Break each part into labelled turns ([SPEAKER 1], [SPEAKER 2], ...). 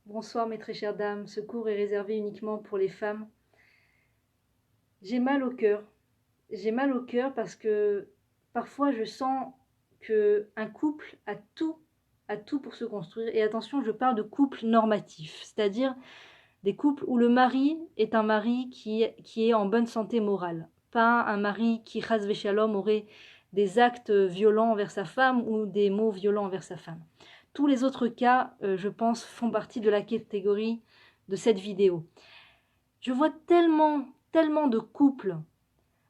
[SPEAKER 1] Bonsoir mes très chères dames, ce cours est réservé uniquement pour les femmes. J'ai mal au cœur. J'ai mal au cœur parce que parfois je sens qu'un couple a tout pour se construire. Et attention, je parle de couple normatif, c'est-à-dire des couples où le mari est un mari qui est en bonne santé morale. Pas un mari qui, chas v'shalom, aurait des actes violents envers sa femme ou des mots violents envers sa femme. Tous les autres cas, je pense, font partie de la catégorie de cette vidéo. Je vois tellement de couples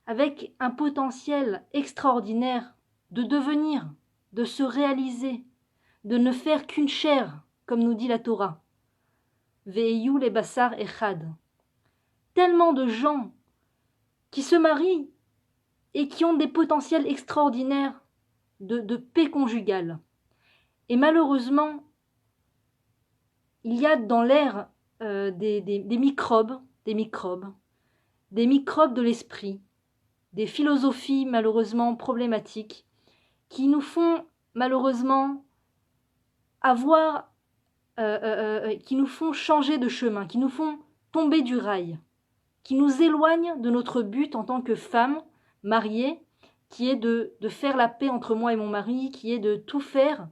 [SPEAKER 1] avec un potentiel extraordinaire de devenir, de se réaliser, de ne faire qu'une chair, comme nous dit la Torah. Ve'eyu le basar echad. Tellement de gens qui se marient et qui ont des potentiels extraordinaires de paix conjugale. Et malheureusement, il y a dans l'air des microbes de l'esprit, des philosophies malheureusement problématiques, qui nous font malheureusement qui nous font changer de chemin, qui nous font tomber du rail, qui nous éloignent de notre but en tant que femme mariée, qui est de faire la paix entre moi et mon mari, qui est de tout faire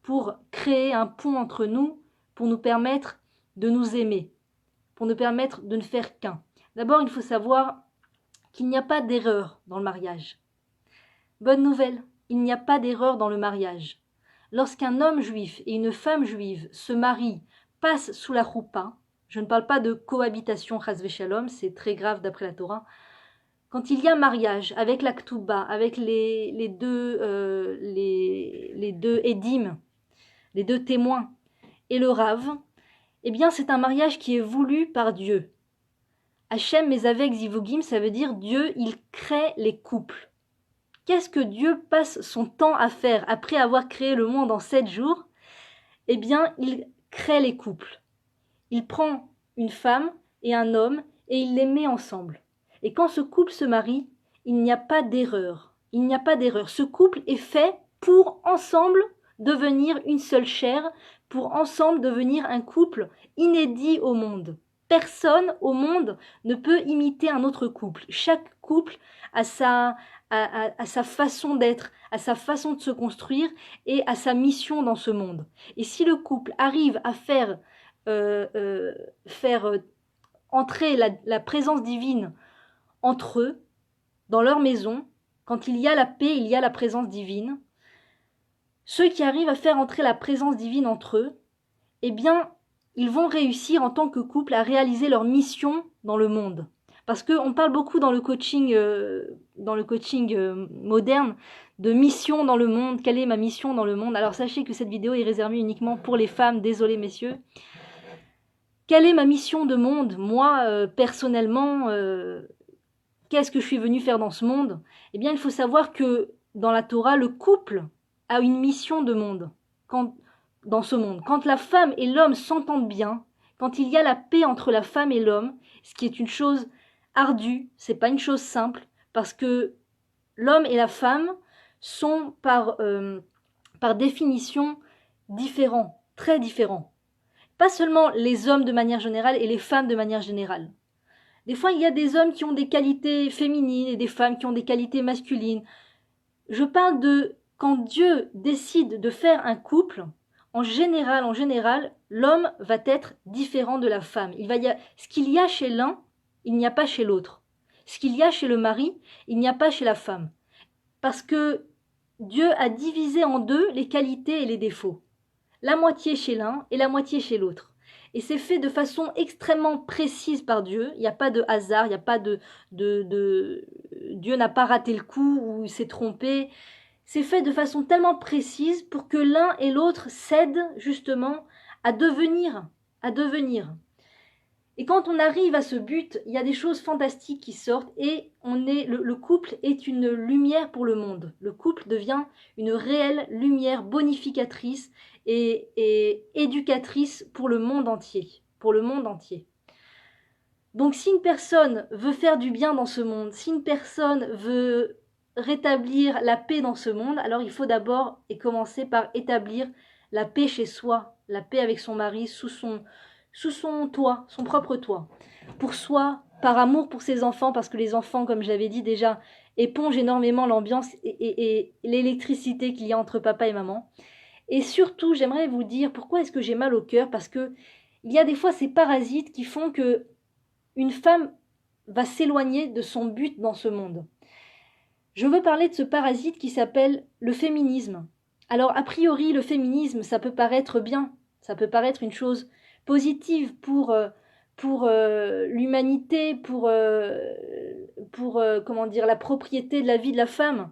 [SPEAKER 1] pour créer un pont entre nous, pour nous permettre de nous aimer, pour nous permettre de ne faire qu'un. D'abord, il faut savoir qu'il n'y a pas d'erreur dans le mariage. Bonne nouvelle, il n'y a pas d'erreur dans le mariage. Lorsqu'un homme juif et une femme juive se marient, passent sous la choupa, je ne parle pas de cohabitation chas v'shalom, c'est très grave d'après la Torah, quand il y a mariage avec la ketouba, avec les deux édim, les deux témoins et le rave, eh bien c'est un mariage qui est voulu par Dieu. Hachem mezavek zivugim, ça veut dire Dieu, il crée les couples. Qu'est-ce que Dieu passe son temps à faire après avoir créé le monde en 7 jours? Eh bien, il crée les couples. Il prend une femme et un homme et il les met ensemble. Et quand ce couple se marie, il n'y a pas d'erreur. Il n'y a pas d'erreur. Ce couple est fait pour ensemble devenir une seule chair, pour ensemble devenir un couple inédit au monde. Personne au monde ne peut imiter un autre couple. Chaque couple a sa façon d'être, à sa façon de se construire et à sa mission dans ce monde. Et si le couple arrive à faire entrer la présence divine entre eux, dans leur maison, quand il y a la paix, il y a la présence divine, ceux qui arrivent à faire entrer la présence divine entre eux, eh bien, ils vont réussir en tant que couple à réaliser leur mission dans le monde. Parce qu'on parle beaucoup dans le coaching moderne de mission dans le monde. Quelle est ma mission dans le monde? Alors sachez que cette vidéo est réservée uniquement pour les femmes. Désolé messieurs. Quelle est ma mission de monde? Moi, personnellement, qu'est-ce que je suis venue faire dans ce monde? Eh bien, il faut savoir que dans la Torah, le couple a une mission de monde. Dans ce monde. Quand la femme et l'homme s'entendent bien, quand il y a la paix entre la femme et l'homme, ce qui est une chose ardue, c'est pas une chose simple, parce que l'homme et la femme sont par définition différents, très différents. Pas seulement les hommes de manière générale et les femmes de manière générale. Des fois, il y a des hommes qui ont des qualités féminines et des femmes qui ont des qualités masculines. Je parle de quand Dieu décide de faire un couple, en général, l'homme va être différent de la femme. Ce qu'il y a chez l'un, il n'y a pas chez l'autre. Ce qu'il y a chez le mari, il n'y a pas chez la femme. Parce que Dieu a divisé en deux les qualités et les défauts. La moitié chez l'un et la moitié chez l'autre. Et c'est fait de façon extrêmement précise par Dieu. Il n'y a pas de hasard, il n'y a pas Dieu n'a pas raté le coup ou il s'est trompé. C'est fait de façon tellement précise pour que l'un et l'autre cèdent justement à devenir. Et quand on arrive à ce but, il y a des choses fantastiques qui sortent et le couple est une lumière pour le monde. Le couple devient une réelle lumière bonificatrice et éducatrice pour le monde entier. Donc si une personne veut faire du bien dans ce monde, si une personne veut rétablir la paix dans ce monde, alors il faut d'abord commencer par établir la paix chez soi, la paix avec son mari, sous son toit, son propre toit. Pour soi, par amour pour ses enfants, parce que les enfants, comme je l'avais dit déjà, épongent énormément l'ambiance et l'électricité qu'il y a entre papa et maman. Et surtout, j'aimerais vous dire pourquoi est-ce que j'ai mal au cœur, parce que il y a des fois ces parasites qui font que une femme va s'éloigner de son but dans ce monde. Je veux parler de ce parasite qui s'appelle le féminisme. Alors, a priori, le féminisme, ça peut paraître bien, ça peut paraître une chose positive pour l'humanité, comment dire, la propriété de la vie de la femme.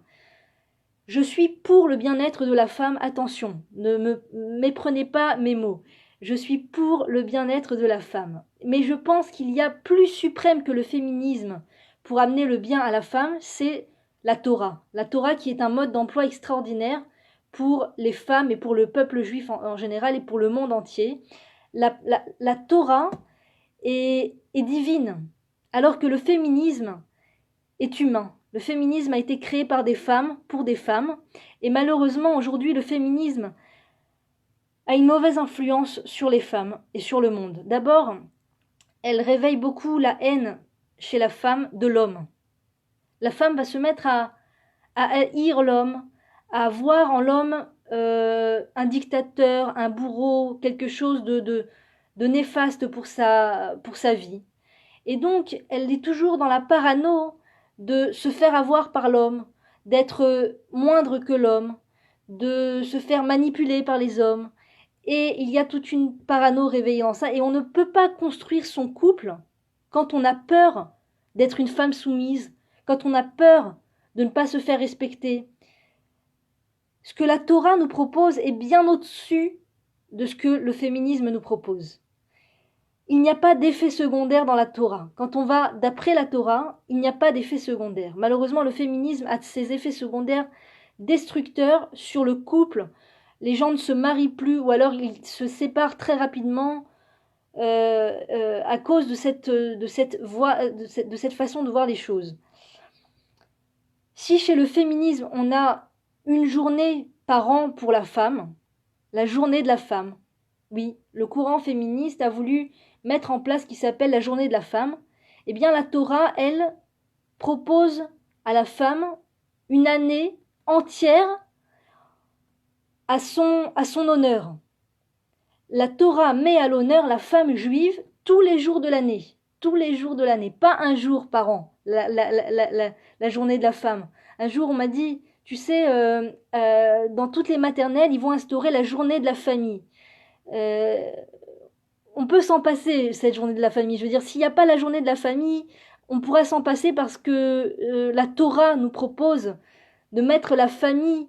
[SPEAKER 1] Je suis pour le bien-être de la femme, attention, ne me méprenez pas mes mots. Je suis pour le bien-être de la femme. Mais je pense qu'il y a plus suprême que le féminisme pour amener le bien à la femme, c'est la Torah. La Torah qui est un mode d'emploi extraordinaire pour les femmes et pour le peuple juif en général et pour le monde entier. La Torah est divine, alors que le féminisme est humain. Le féminisme a été créé par des femmes, pour des femmes, et malheureusement aujourd'hui le féminisme a une mauvaise influence sur les femmes et sur le monde. D'abord, elle réveille beaucoup la haine chez la femme de l'homme. La femme va se mettre à haïr l'homme, à voir en l'homme un dictateur, un bourreau, quelque chose de néfaste pour sa vie. Et donc, elle est toujours dans la parano de se faire avoir par l'homme, d'être moindre que l'homme, de se faire manipuler par les hommes. Et il y a toute une parano réveillée en ça. Et on ne peut pas construire son couple quand on a peur d'être une femme soumise, quand on a peur de ne pas se faire respecter. Ce que la Torah nous propose est bien au-dessus de ce que le féminisme nous propose. Il n'y a pas d'effet secondaire dans la Torah. Quand on va d'après la Torah, il n'y a pas d'effet secondaire. Malheureusement, le féminisme a ses effets secondaires destructeurs sur le couple. Les gens ne se marient plus ou alors ils se séparent très rapidement à cause de cette façon de voir les choses. Si chez le féminisme, on a une journée par an pour la femme, la journée de la femme, oui, le courant féministe a voulu mettre en place ce qui s'appelle la journée de la femme, eh bien la Torah, elle, propose à la femme une année entière à son honneur. La Torah met à l'honneur la femme juive tous les jours de l'année. Tous les jours de l'année, pas un jour par an, la journée de la femme. Un jour, on m'a dit, tu sais, dans toutes les maternelles, ils vont instaurer la journée de la famille. On peut s'en passer, cette journée de la famille. Je veux dire, s'il n'y a pas la journée de la famille, on pourrait s'en passer parce que la Torah nous propose de mettre la famille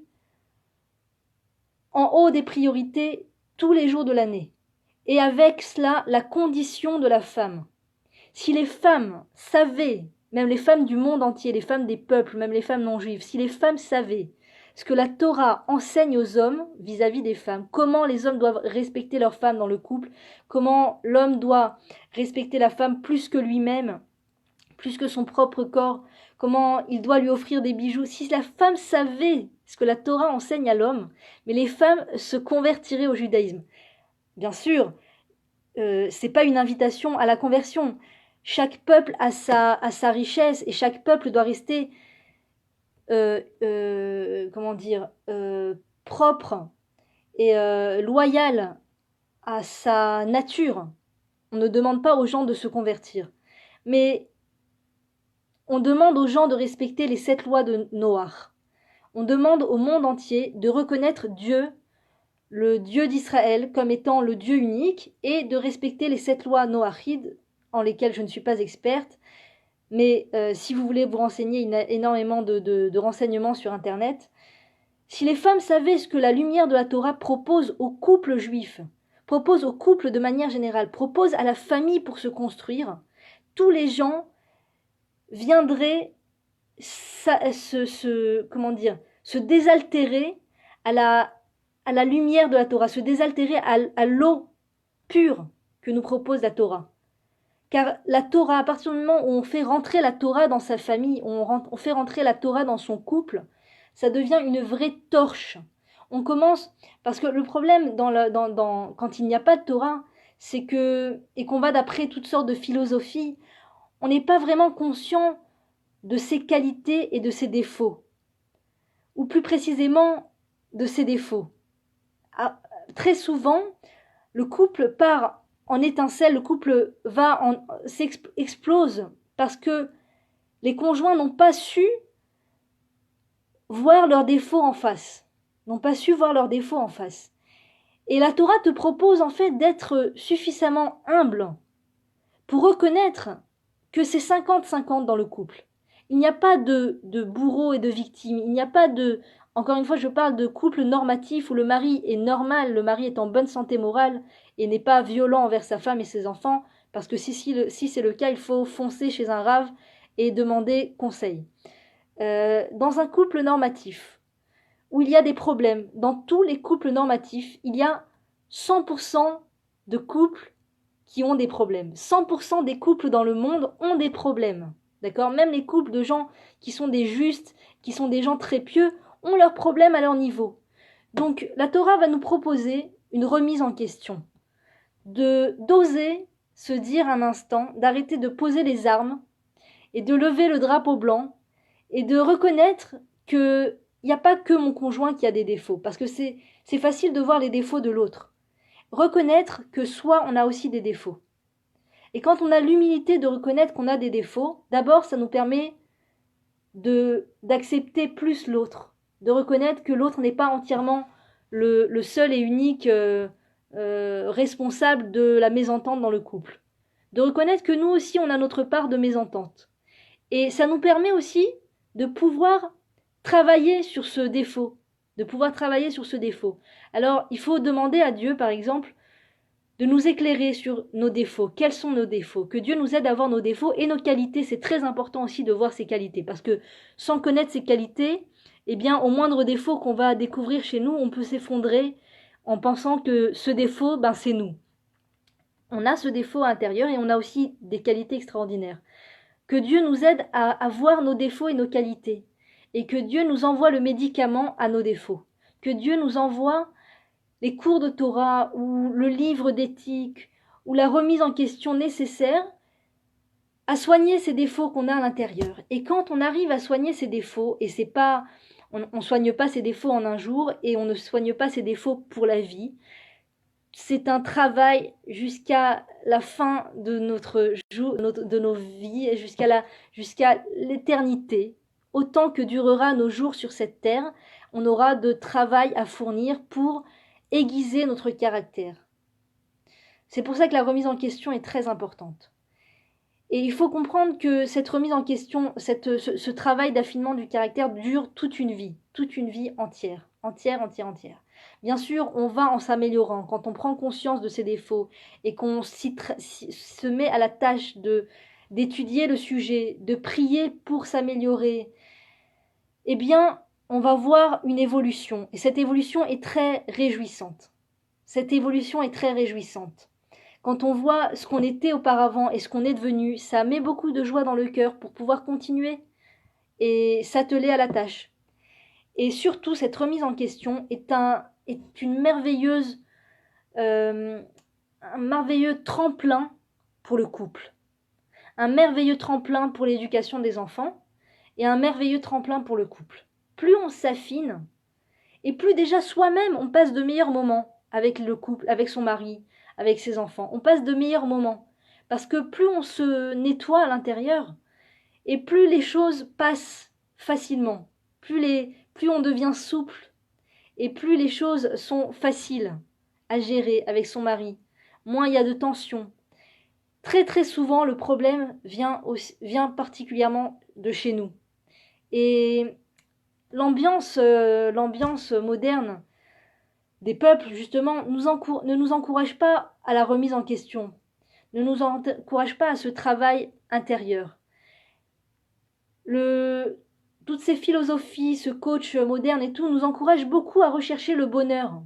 [SPEAKER 1] en haut des priorités tous les jours de l'année. Et avec cela, la condition de la femme. Si les femmes savaient, même les femmes du monde entier, les femmes des peuples, même les femmes non juives, si les femmes savaient ce que la Torah enseigne aux hommes vis-à-vis des femmes, comment les hommes doivent respecter leurs femmes dans le couple, comment l'homme doit respecter la femme plus que lui-même, plus que son propre corps, comment il doit lui offrir des bijoux. Si la femme savait ce que la Torah enseigne à l'homme, mais les femmes se convertiraient au judaïsme. Bien sûr, c'est pas une invitation à la conversion. Chaque peuple a sa richesse et chaque peuple doit rester propre et loyal à sa nature. On ne demande pas aux gens de se convertir, mais on demande aux gens de respecter les 7 lois de Noach. On demande au monde entier de reconnaître Dieu, le Dieu d'Israël, comme étant le Dieu unique et de respecter les 7 lois noachides, en lesquelles je ne suis pas experte. Mais si vous voulez vous renseigner, il y a énormément de renseignements sur Internet. Si les femmes savaient ce que la lumière de la Torah propose au couple juif, propose au couple de manière générale, propose à la famille pour se construire, tous les gens viendraient se désaltérer à la lumière de la Torah, se désaltérer à l'eau pure que nous propose la Torah. Car la Torah, à partir du moment où on fait rentrer la Torah dans sa famille, on fait rentrer la Torah dans son couple, ça devient une vraie torche. On commence, parce que le problème quand il n'y a pas de Torah, c'est que, et qu'on va d'après toutes sortes de philosophies, on n'est pas vraiment conscient de ses qualités et de ses défauts, ou plus précisément de ses défauts. Ah, très souvent, le couple part en étincelle, le couple explose parce que les conjoints n'ont pas su voir leurs défauts en face, n'ont pas su voir leurs défauts en face. Et la Torah te propose en fait d'être suffisamment humble pour reconnaître que c'est 50-50 dans le couple. Il n'y a pas de bourreau et de victime, il n'y a pas de... Encore une fois, je parle de couple normatif où le mari est normal, le mari est en bonne santé morale et n'est pas violent envers sa femme et ses enfants, parce que si c'est le cas, il faut foncer chez un rave et demander conseil. Dans un couple normatif, où il y a des problèmes, dans tous les couples normatifs, il y a 100% de couples qui ont des problèmes. 100% des couples dans le monde ont des problèmes. D'accord ? Même les couples de gens qui sont des justes, qui sont des gens très pieux, ont leurs problèmes à leur niveau. Donc la Torah va nous proposer une remise en question. D'oser se dire un instant, d'arrêter de poser les armes et de lever le drapeau blanc et de reconnaître qu'il n'y a pas que mon conjoint qui a des défauts, parce que c'est facile de voir les défauts de l'autre. Reconnaître que soi, on a aussi des défauts. Et quand on a l'humilité de reconnaître qu'on a des défauts, d'abord, ça nous permet d'accepter plus l'autre, de reconnaître que l'autre n'est pas entièrement le seul et unique responsable de la mésentente dans le couple. De reconnaître que nous aussi, on a notre part de mésentente. Et ça nous permet aussi de pouvoir travailler sur ce défaut, Alors, il faut demander à Dieu, par exemple, de nous éclairer sur nos défauts. Quels sont nos défauts? Que Dieu nous aide à voir nos défauts et nos qualités. C'est très important aussi de voir ses qualités, parce que sans connaître ses qualités, eh bien, au moindre défaut qu'on va découvrir chez nous, on peut s'effondrer en pensant que ce défaut, c'est nous. On a ce défaut à l'intérieur et on a aussi des qualités extraordinaires. Que Dieu nous aide à voir nos défauts et nos qualités. Et que Dieu nous envoie le médicament à nos défauts. Que Dieu nous envoie les cours de Torah ou le livre d'éthique ou la remise en question nécessaire à soigner ces défauts qu'on a à l'intérieur. Et quand on arrive à soigner ces défauts, et c'est pas, on soigne pas ces défauts en un jour et on ne soigne pas ces défauts pour la vie, c'est un travail jusqu'à la fin de de nos vies, jusqu'à l'éternité. Autant que durera nos jours sur cette terre, on aura de travail à fournir pour aiguiser notre caractère. C'est pour ça que la remise en question est très importante. Et il faut comprendre que cette remise en question, ce travail d'affinement du caractère dure toute une vie entière. Bien sûr, on va en s'améliorant. Quand on prend conscience de ses défauts et qu'on se met à la tâche d'étudier le sujet, de prier pour s'améliorer, eh bien, on va voir une évolution. Et cette évolution est très réjouissante. Quand on voit ce qu'on était auparavant et ce qu'on est devenu, ça met beaucoup de joie dans le cœur pour pouvoir continuer et s'atteler à la tâche. Et surtout, cette remise en question est une merveilleuse, un merveilleux tremplin pour le couple, un merveilleux tremplin pour l'éducation des enfants et un merveilleux tremplin pour le couple. Plus on s'affine, et plus déjà soi-même on passe de meilleurs moments avec le couple, avec son mari, avec ses enfants. On passe de meilleurs moments. Parce que plus on se nettoie à l'intérieur, et plus les choses passent facilement, plus on devient souple, et plus les choses sont faciles à gérer avec son mari, moins il y a de tension. Très très souvent, le problème vient particulièrement de chez nous. Et l'ambiance moderne des peuples, justement, ne nous encourage pas à la remise en question, ne nous encourage pas à ce travail intérieur. Toutes ces philosophies, ce coach moderne et tout, nous encouragent beaucoup à rechercher le bonheur.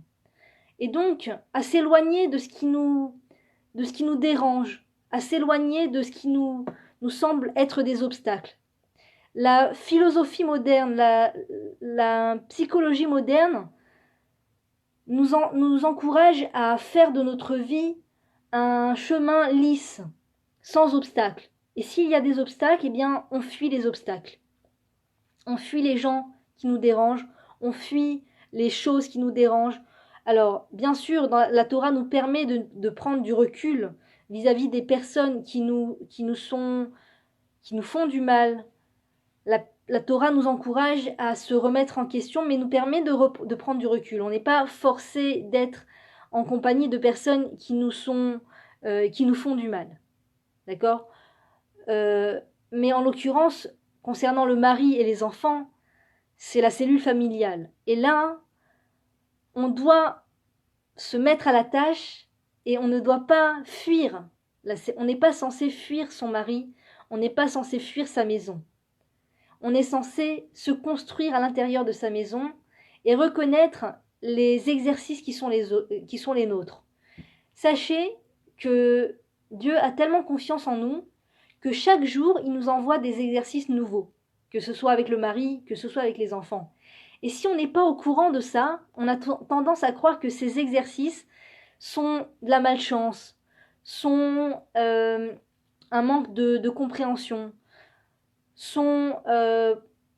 [SPEAKER 1] Et donc, à s'éloigner de ce qui nous dérange, à s'éloigner de ce qui nous semble être des obstacles. La philosophie moderne, la psychologie moderne nous encourage à faire de notre vie un chemin lisse, sans obstacles. Et s'il y a des obstacles, eh bien, on fuit les obstacles. On fuit les gens qui nous dérangent, on fuit les choses qui nous dérangent. Alors, bien sûr, la Torah nous permet de prendre du recul vis-à-vis des personnes qui nous font du mal. La Torah nous encourage à se remettre en question, mais nous permet de prendre du recul. On n'est pas forcé d'être en compagnie de personnes qui nous font du mal. D'accord ? Mais en l'occurrence, concernant le mari et les enfants, c'est la cellule familiale. Et là, on doit se mettre à la tâche et on ne doit pas fuir. On n'est pas censé fuir son mari, on n'est pas censé fuir sa maison. On est censé se construire à l'intérieur de sa maison et reconnaître les exercices qui sont les nôtres. Sachez que Dieu a tellement confiance en nous que chaque jour, il nous envoie des exercices nouveaux, que ce soit avec le mari, que ce soit avec les enfants. Et si on n'est pas au courant de ça, on a tendance à croire que ces exercices sont de la malchance, sont un manque de compréhension, sont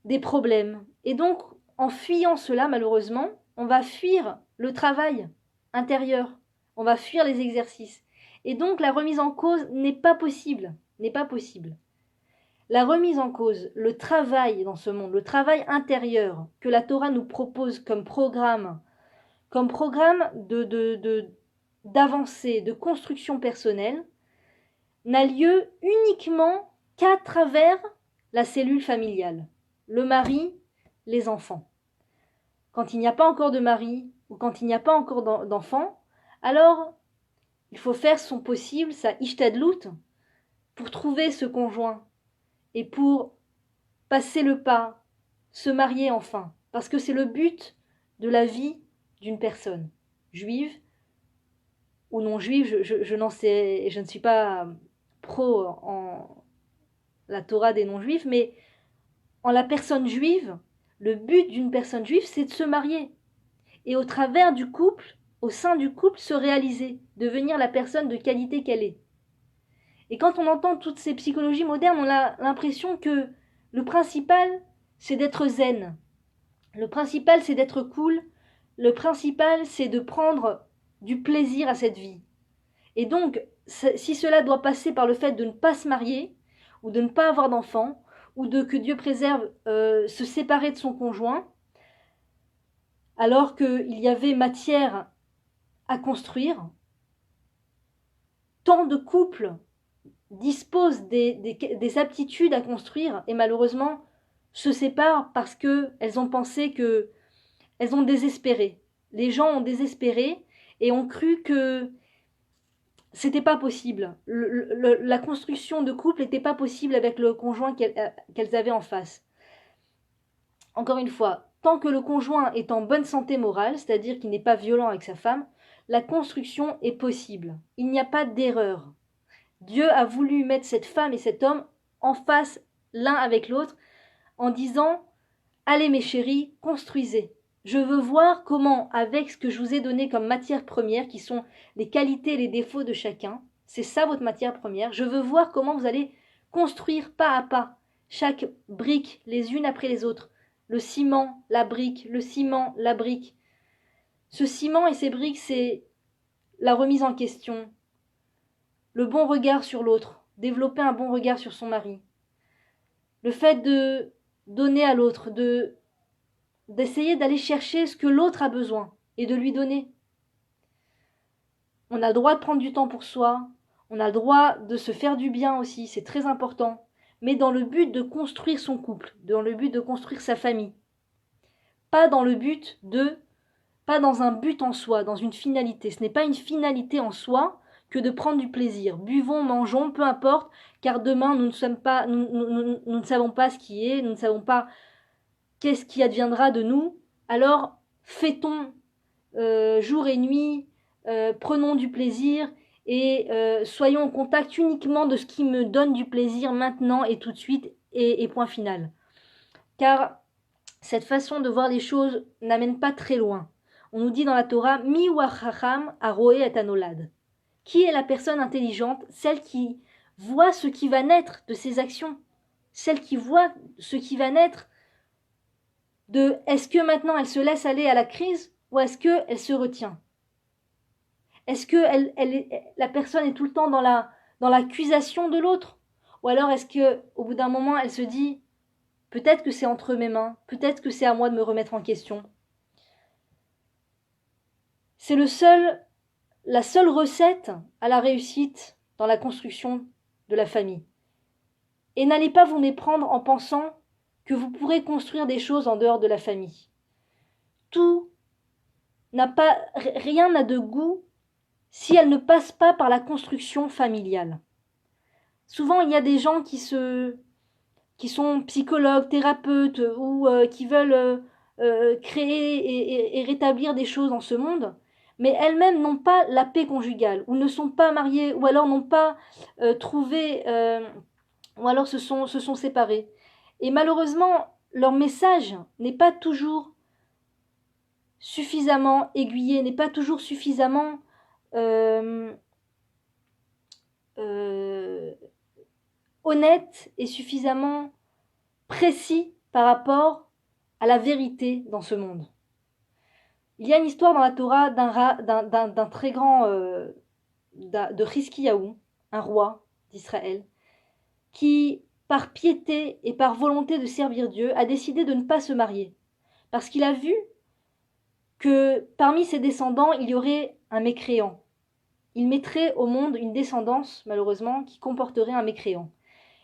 [SPEAKER 1] des problèmes. Et donc, en fuyant cela, malheureusement, on va fuir le travail intérieur, on va fuir les exercices. Et donc, la remise en cause n'est pas possible. La remise en cause, le travail dans ce monde, le travail intérieur que la Torah nous propose comme programme d'avancée, de construction personnelle, n'a lieu uniquement qu'à travers la cellule familiale, le mari, les enfants. Quand il n'y a pas encore de mari ou quand il n'y a pas encore d'enfants, alors il faut faire son possible, sa ishtadlout, pour trouver ce conjoint et pour passer le pas, se marier enfin, parce que c'est le but de la vie d'une personne, juive ou non juive, je n'en sais, je ne suis pas pro en la Torah des non-juifs, mais en la personne juive, le but d'une personne juive, c'est de se marier. Et au travers du couple, au sein du couple, se réaliser, devenir la personne de qualité qu'elle est. Et quand on entend toutes ces psychologies modernes, on a l'impression que le principal, c'est d'être zen. Le principal, c'est d'être cool. Le principal, c'est de prendre du plaisir à cette vie. Et donc, si cela doit passer par le fait de ne pas se marier, ou de ne pas avoir d'enfants, ou que Dieu préserve, se séparer de son conjoint, alors qu'il y avait matière à construire, tant de couples disposent des aptitudes à construire et malheureusement se séparent parce qu'elles ont pensé qu'elles ont désespéré. Les gens ont désespéré et ont cru que c'était pas possible. La construction de couple n'était pas possible avec le conjoint qu'elles avaient en face. Encore une fois, tant que le conjoint est en bonne santé morale, c'est-à-dire qu'il n'est pas violent avec sa femme, la construction est possible. Il n'y a pas d'erreur. Dieu a voulu mettre cette femme et cet homme en face l'un avec l'autre en disant « Allez mes chéris, construisez. Je veux voir comment, avec ce que je vous ai donné comme matière première, qui sont les qualités et les défauts de chacun, c'est ça votre matière première, je veux voir comment vous allez construire pas à pas chaque brique les unes après les autres. Le ciment, la brique, le ciment, la brique. Ce ciment et ces briques, c'est la remise en question, le bon regard sur l'autre, développer un bon regard sur son mari. Le fait de donner à l'autre, d'essayer d'aller chercher ce que l'autre a besoin et de lui donner. On a le droit de prendre du temps pour soi, on a le droit de se faire du bien aussi, c'est très important, mais dans le but de construire son couple, dans le but de construire sa famille. Pas dans un but en soi, dans une finalité. Ce n'est pas une finalité en soi que de prendre du plaisir. Buvons, mangeons, peu importe, car demain nous ne savons pas ce qui est, nous ne savons pas qu'est-ce qui adviendra de nous. Alors fêtons jour et nuit, prenons du plaisir et soyons en contact uniquement de ce qui me donne du plaisir maintenant et tout de suite et point final. Car cette façon de voir les choses n'amène pas très loin. On nous dit dans la Torah, Mi wachacham aroe et anolad. Qui est la personne intelligente? Celle qui voit ce qui va naître de ses actions. Celle qui voit ce qui va naître de est-ce que maintenant elle se laisse aller à la crise ou est-ce qu'elle se retient? Est-ce que la personne est tout le temps dans l'accusation de l'autre? Ou alors est-ce qu'au bout d'un moment elle se dit peut-être que c'est entre mes mains, peut-être que c'est à moi de me remettre en question? C'est la seule recette à la réussite dans la construction de la famille. Et n'allez pas vous méprendre en pensant que vous pourrez construire des choses en dehors de la famille. Rien n'a de goût si elle ne passe pas par la construction familiale. Souvent, il y a des gens qui sont psychologues, thérapeutes ou qui veulent créer et rétablir des choses dans ce monde, mais elles-mêmes n'ont pas la paix conjugale, ou ne sont pas mariées, ou alors n'ont pas trouvé, ou alors se sont séparées. Et malheureusement, leur message n'est pas toujours suffisamment aiguillé, n'est pas toujours suffisamment honnête et suffisamment précis par rapport à la vérité dans ce monde. Il y a une histoire dans la Torah d'un très grand, de Chizkiyahu, un roi d'Israël, qui, par piété et par volonté de servir Dieu, a décidé de ne pas se marier. Parce qu'il a vu que parmi ses descendants, il y aurait un mécréant. Il mettrait au monde une descendance, malheureusement, qui comporterait un mécréant.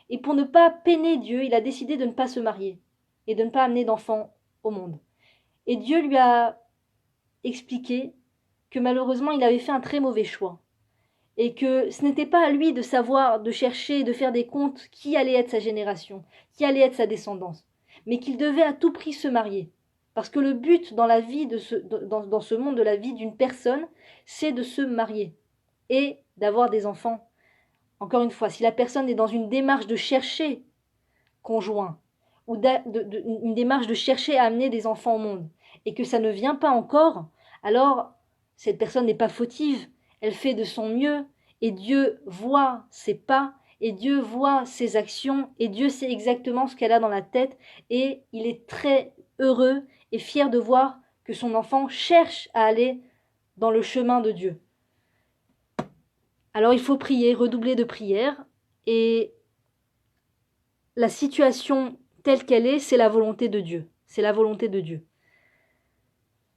[SPEAKER 1] Et pour ne pas peiner Dieu, il a décidé de ne pas se marier et de ne pas amener d'enfants au monde. Et Dieu lui a expliqué que malheureusement, il avait fait un très mauvais choix. Et que ce n'était pas à lui de savoir, de chercher, de faire des comptes qui allait être sa génération, qui allait être sa descendance, mais qu'il devait à tout prix se marier. Parce que le but dans la vie dans ce monde de la vie d'une personne, c'est de se marier et d'avoir des enfants. Encore une fois, si la personne est dans une démarche de chercher conjoint, ou une démarche de chercher à amener des enfants au monde, et que ça ne vient pas encore, alors cette personne n'est pas fautive, elle fait de son mieux, et Dieu voit ses pas, et Dieu voit ses actions, et Dieu sait exactement ce qu'elle a dans la tête, et il est très heureux et fier de voir que son enfant cherche à aller dans le chemin de Dieu. Alors il faut prier, redoubler de prière, et la situation telle qu'elle est, c'est la volonté de Dieu. C'est la volonté de Dieu.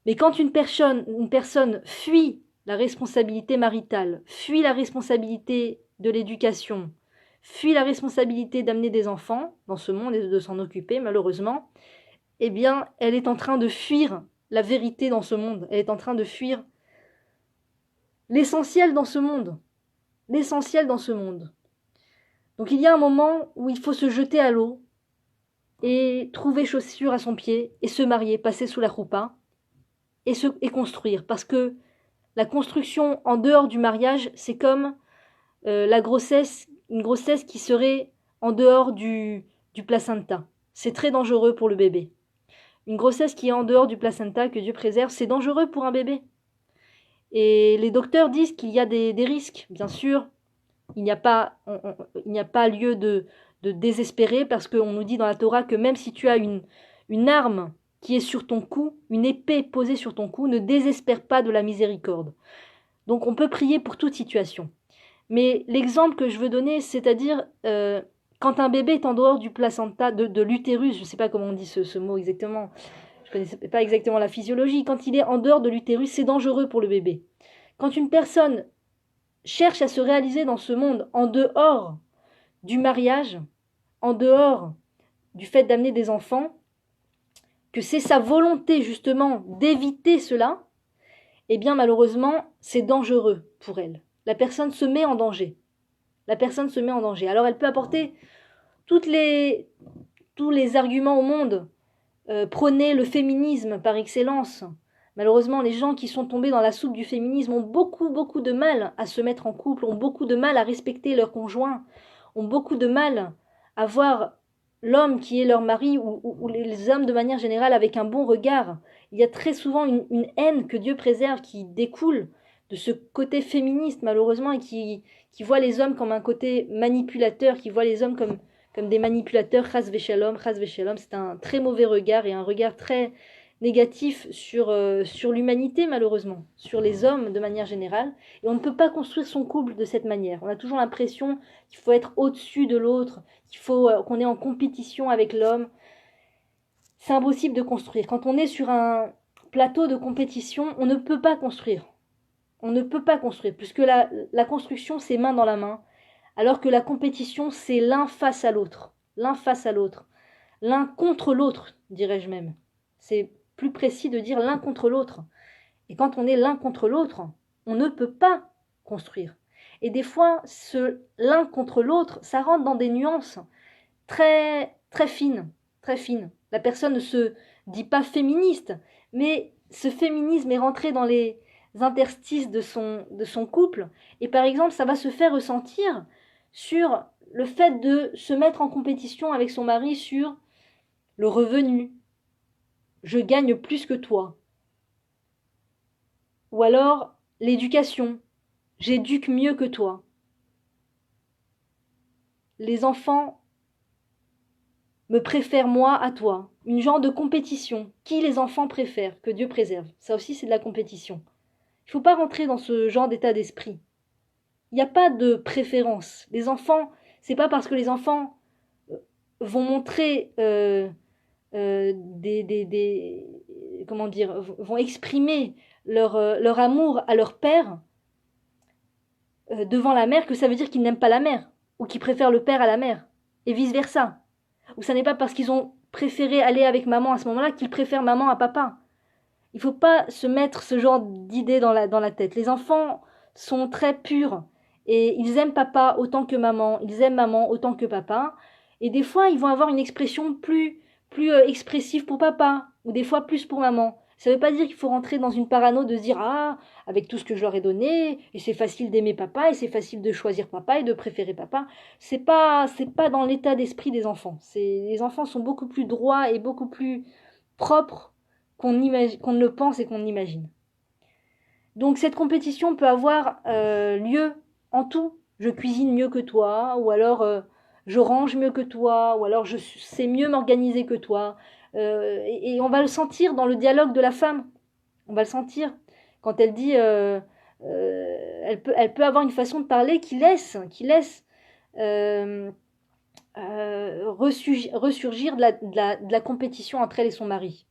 [SPEAKER 1] Mais quand une personne fuit la responsabilité maritale, fuit la responsabilité de l'éducation, fuit la responsabilité d'amener des enfants dans ce monde et de s'en occuper, malheureusement, eh bien, elle est en train de fuir la vérité dans ce monde. Elle est en train de fuir l'essentiel dans ce monde. L'essentiel dans ce monde. Donc il y a un moment où il faut se jeter à l'eau et trouver chaussure à son pied et se marier, passer sous la choupa et construire. Parce que la construction en dehors du mariage, c'est comme une grossesse qui serait en dehors du placenta. C'est très dangereux pour le bébé. Une grossesse qui est en dehors du placenta, que Dieu préserve, c'est dangereux pour un bébé. Et les docteurs disent qu'il y a des risques, bien sûr. Il n'y a pas lieu de désespérer parce qu'on nous dit dans la Torah que même si tu as une arme qui est sur ton cou, une épée posée sur ton cou, ne désespère pas de la miséricorde. Donc on peut prier pour toute situation. Mais l'exemple que je veux donner, c'est-à-dire quand un bébé est en dehors du placenta, de l'utérus, je ne sais pas comment on dit ce mot exactement, je ne connais pas exactement la physiologie, quand il est en dehors de l'utérus, c'est dangereux pour le bébé. Quand une personne cherche à se réaliser dans ce monde en dehors du mariage, en dehors du fait d'amener des enfants, que c'est sa volonté justement d'éviter cela, eh bien malheureusement c'est dangereux pour elle. La personne se met en danger. La personne se met en danger. Alors elle peut apporter tous les arguments au monde, prôner le féminisme par excellence. Malheureusement, les gens qui sont tombés dans la soupe du féminisme ont beaucoup de mal à se mettre en couple, ont beaucoup de mal à respecter leur conjoint, ont beaucoup de mal à voir l'homme qui est leur mari ou les hommes de manière générale avec un bon regard. Il y a très souvent une haine que Dieu préserve qui découle de ce côté féministe malheureusement et qui voit les hommes comme un côté manipulateur, qui voit les hommes comme des manipulateurs. Chas v'shalom, c'est un très mauvais regard et un regard très négatif sur l'humanité malheureusement, sur les hommes de manière générale. Et on ne peut pas construire son couple de cette manière. On a toujours l'impression qu'il faut être au-dessus de l'autre, qu'il faut qu'on est en compétition avec l'homme. C'est impossible de construire. Quand on est sur un plateau de compétition, on ne peut pas construire. On ne peut pas construire, puisque la construction, c'est main dans la main, alors que la compétition, c'est l'un face à l'autre. L'un face à l'autre. L'un contre l'autre, dirais-je même. C'est plus précis de dire l'un contre l'autre. Et quand on est l'un contre l'autre, on ne peut pas construire. Et des fois, ce l'un contre l'autre, ça rentre dans des nuances très, très fines, très fines. La personne ne se dit pas féministe, mais ce féminisme est rentré dans les interstices de son couple. Et par exemple, ça va se faire ressentir sur le fait de se mettre en compétition avec son mari sur le revenu. Je gagne plus que toi. Ou alors l'éducation. J'éduque mieux que toi. Les enfants me préfèrent moi à toi. Une genre de compétition. Qui les enfants préfèrent, que Dieu préserve. Ça aussi, c'est de la compétition. Il ne faut pas rentrer dans ce genre d'état d'esprit. Il n'y a pas de préférence. Les enfants, c'est pas parce que les enfants vont montrer comment dire, vont exprimer leur amour à leur père devant la mère que ça veut dire qu'ils n'aiment pas la mère ou qu'ils préfèrent le père à la mère et vice versa. Ou ça n'est pas parce qu'ils ont préféré aller avec maman à ce moment-là qu'ils préfèrent maman à papa. Il ne faut pas se mettre ce genre d'idée dans la tête. Les enfants sont très purs et ils aiment papa autant que maman, ils aiment maman autant que papa. Et des fois, ils vont avoir une expression plus expressive pour papa ou des fois plus pour maman. Ça ne veut pas dire qu'il faut rentrer dans une parano de se dire ah, avec tout ce que je leur ai donné, et c'est facile d'aimer papa, et c'est facile de choisir papa et de préférer papa. C'est pas dans l'état d'esprit des enfants. Les enfants sont beaucoup plus droits et beaucoup plus propres qu'on ne le pense et qu'on imagine. Donc cette compétition peut avoir lieu en tout. Je cuisine mieux que toi, ou alors je range mieux que toi, ou alors je sais mieux m'organiser que toi. Et on va le sentir dans le dialogue de la femme. On va le sentir quand elle dit, elle peut avoir une façon de parler qui laisse ressurgir de la compétition entre elle et son mari.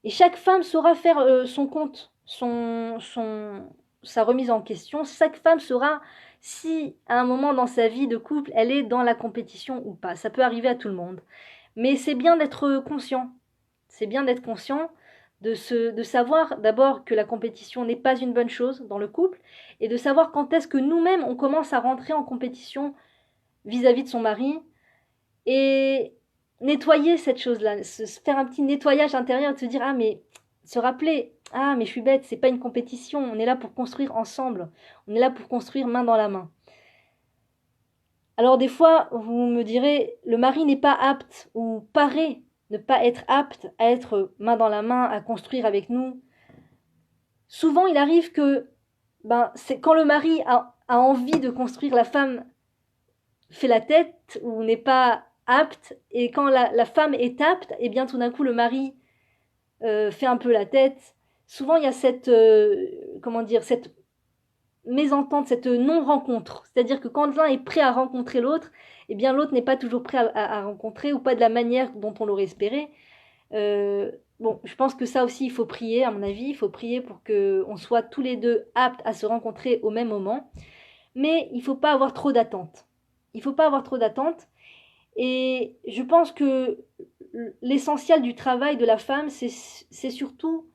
[SPEAKER 1] Et chaque femme saura faire son compte, sa remise en question. Chaque femme saura si, à un moment dans sa vie de couple, elle est dans la compétition ou pas. Ça peut arriver à tout le monde. Mais c'est bien d'être conscient. C'est bien d'être conscient de savoir d'abord que la compétition n'est pas une bonne chose dans le couple et de savoir quand est-ce que nous-mêmes, on commence à rentrer en compétition vis-à-vis de son mari et nettoyer cette chose-là, faire un petit nettoyage intérieur, de se dire ah mais se rappeler ah mais je suis bête, c'est pas une compétition, on est là pour construire ensemble, on est là pour construire main dans la main. Alors des fois vous me direz le mari n'est pas apte ou paraît ne pas être apte à être main dans la main, à construire avec nous. Souvent il arrive que c'est quand le mari a envie de construire, la femme fait la tête ou n'est pas apte, et quand la femme est apte, et bien tout d'un coup le mari fait un peu la tête. Souvent il y a cette cette mésentente, cette non-rencontre. C'est-à-dire que quand l'un est prêt à rencontrer l'autre, eh bien l'autre n'est pas toujours prêt à rencontrer ou pas de la manière dont on l'aurait espéré. Je pense que ça aussi il faut prier, à mon avis, il faut prier pour qu'on soit tous les deux aptes à se rencontrer au même moment. Mais il ne faut pas avoir trop d'attentes. Il ne faut pas avoir trop d'attentes. Et je pense que l'essentiel du travail de la femme, c'est surtout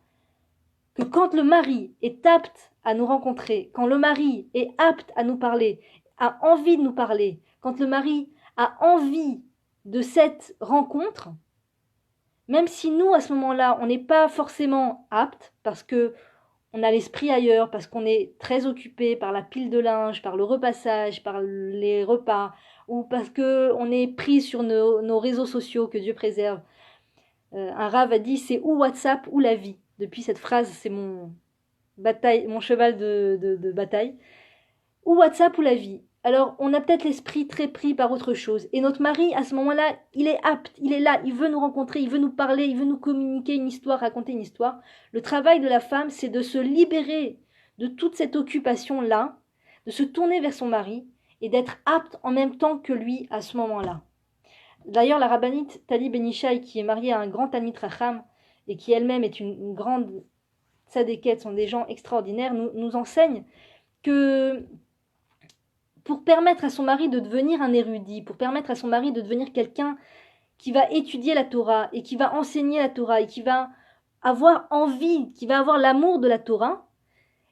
[SPEAKER 1] que quand le mari est apte à nous rencontrer, quand le mari est apte à nous parler, a envie de nous parler, quand le mari a envie de cette rencontre, même si nous, à ce moment-là, on n'est pas forcément apte, parce que on a l'esprit ailleurs parce qu'on est très occupé par la pile de linge, par le repassage, par les repas, ou parce qu'on est pris sur nos réseaux sociaux, que Dieu préserve. Un Rav a dit, c'est ou WhatsApp ou la vie. Depuis cette phrase, c'est mon cheval de bataille. Ou WhatsApp ou la vie. Alors, on a peut-être l'esprit très pris par autre chose. Et notre mari, à ce moment-là, il est apte, il est là, il veut nous rencontrer, il veut nous parler, il veut nous communiquer une histoire, raconter une histoire. Le travail de la femme, c'est de se libérer de toute cette occupation-là, de se tourner vers son mari et d'être apte en même temps que lui à ce moment-là. D'ailleurs, la rabbinite Tali Benishai, qui est mariée à un grand Talmid Racham et qui elle-même est une grande tzadékette, sont des gens extraordinaires, nous enseigne que pour permettre à son mari de devenir un érudit, pour permettre à son mari de devenir quelqu'un qui va étudier la Torah et qui va enseigner la Torah et qui va avoir envie, qui va avoir l'amour de la Torah,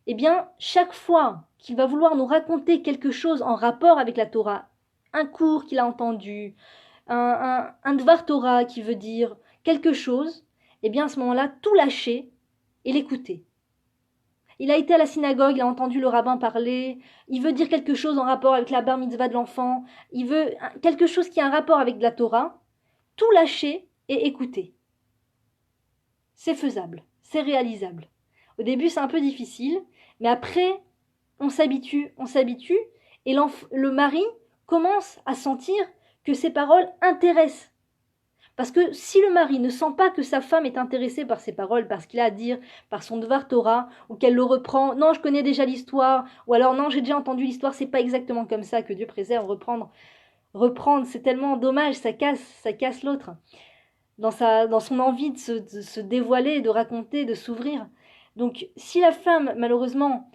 [SPEAKER 1] eh bien, chaque fois qu'il va vouloir nous raconter quelque chose en rapport avec la Torah, un cours qu'il a entendu, un Dvar Torah qui veut dire quelque chose, eh bien, à ce moment-là, tout lâcher et l'écouter. Il a été à la synagogue, il a entendu le rabbin parler, il veut dire quelque chose en rapport avec la bar mitzvah de l'enfant, il veut quelque chose qui a un rapport avec la Torah, tout lâcher et écouter. C'est faisable, c'est réalisable. Au début, c'est un peu difficile, mais après, on s'habitue, et le mari commence à sentir que ses paroles intéressent. Parce que si le mari ne sent pas que sa femme est intéressée par ses paroles, par ce qu'il a à dire, par son Dvar Torah, ou qu'elle le reprend, non, je connais déjà l'histoire, ou alors non, j'ai déjà entendu l'histoire, c'est pas exactement comme ça, que Dieu préserve, reprendre, c'est tellement dommage, ça casse l'autre, dans son envie de se dévoiler, de raconter, de s'ouvrir. Donc, si la femme, malheureusement,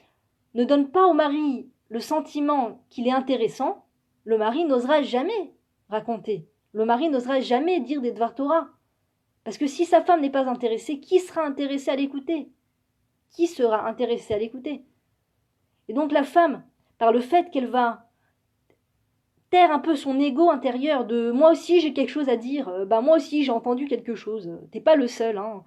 [SPEAKER 1] ne donne pas au mari le sentiment qu'il est intéressant, le mari n'osera jamais raconter. Le mari n'osera jamais dire des Dvar Torah. Parce que si sa femme n'est pas intéressée, qui sera intéressé à l'écouter? Qui sera intéressé à l'écouter? Et donc la femme, par le fait qu'elle va taire un peu son ego intérieur de moi aussi j'ai quelque chose à dire, moi aussi j'ai entendu quelque chose, t'es pas le seul, hein.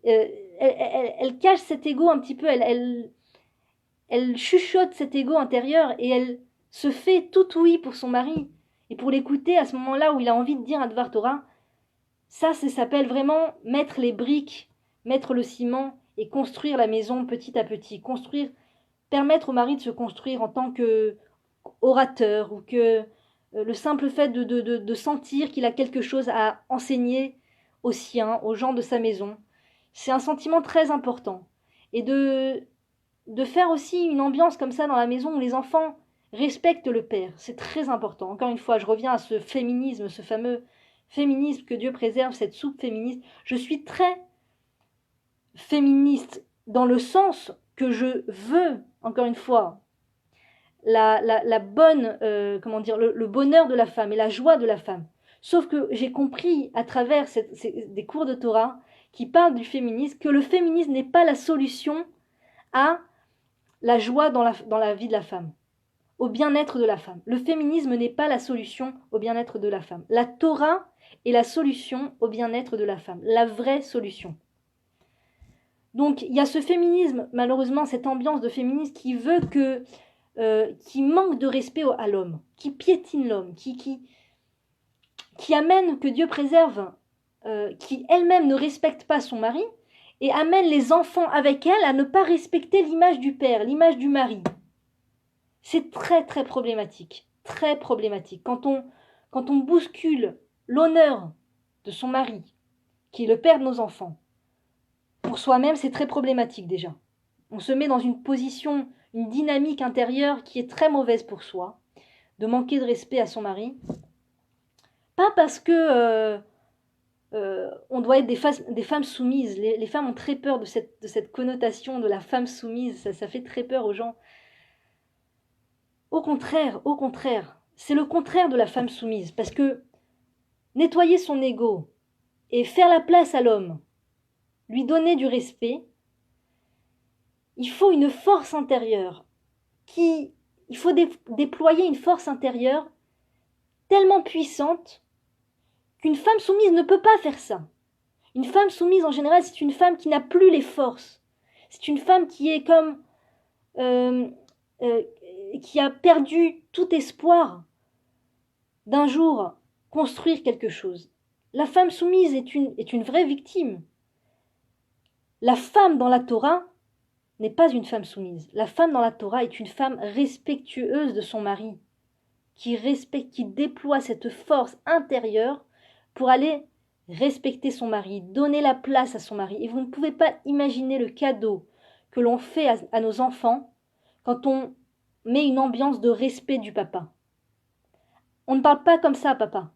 [SPEAKER 1] Elle cache cet ego un petit peu, elle chuchote cet ego intérieur et elle se fait tout oui pour son mari et pour l'écouter à ce moment-là où il a envie de dire un Dvar Torah. Ça s'appelle vraiment mettre les briques, mettre le ciment et construire la maison petit à petit, permettre au mari de se construire en tant qu'orateur ou que le simple fait de sentir qu'il a quelque chose à enseigner aux siens, aux gens de sa maison, c'est un sentiment très important. Et de faire aussi une ambiance comme ça dans la maison où les enfants respectent le père, c'est très important. Encore une fois, je reviens à ce féminisme, ce fameux féminisme que Dieu préserve, cette soupe féministe. Je suis très féministe dans le sens que je veux, encore une fois, la bonne, le bonheur de la femme et la joie de la femme. Sauf que j'ai compris à travers des cours de Torah qui parlent du féminisme que le féminisme n'est pas la solution à la joie dans la vie de la femme, au bien-être de la femme. Le féminisme n'est pas la solution au bien-être de la femme. La Torah est la solution au bien-être de la femme, la vraie solution. Donc il y a ce féminisme, malheureusement, cette ambiance de féminisme qui veut qui manque de respect à l'homme, qui piétine l'homme, qui amène, que Dieu préserve, qui elle-même ne respecte pas son mari, et amène les enfants avec elle à ne pas respecter l'image du père, l'image du mari. C'est très très problématique, très problématique. Quand on bouscule l'honneur de son mari, qui est le père de nos enfants, pour soi-même, c'est très problématique déjà. On se met dans une position, une dynamique intérieure qui est très mauvaise pour soi, de manquer de respect à son mari. Pas parce que on doit être des femmes soumises. Les femmes ont très peur de cette connotation de la femme soumise. Ça fait très peur aux gens. Au contraire, c'est le contraire de la femme soumise. Parce que nettoyer son ego et faire la place à l'homme, lui donner du respect, il faut une force intérieure. Il faut déployer une force intérieure tellement puissante qu'une femme soumise ne peut pas faire ça. Une femme soumise, en général, c'est une femme qui n'a plus les forces. C'est une femme qui est comme... euh, euh, qui a perdu tout espoir d'un jour construire quelque chose. La femme soumise est une vraie victime. La femme dans la Torah n'est pas une femme soumise. La femme dans la Torah est une femme respectueuse de son mari, qui respecte, qui déploie cette force intérieure pour aller respecter son mari, donner la place à son mari. Et vous ne pouvez pas imaginer le cadeau que l'on fait à nos enfants quand on met une ambiance de respect du papa. On ne parle pas comme ça à papa.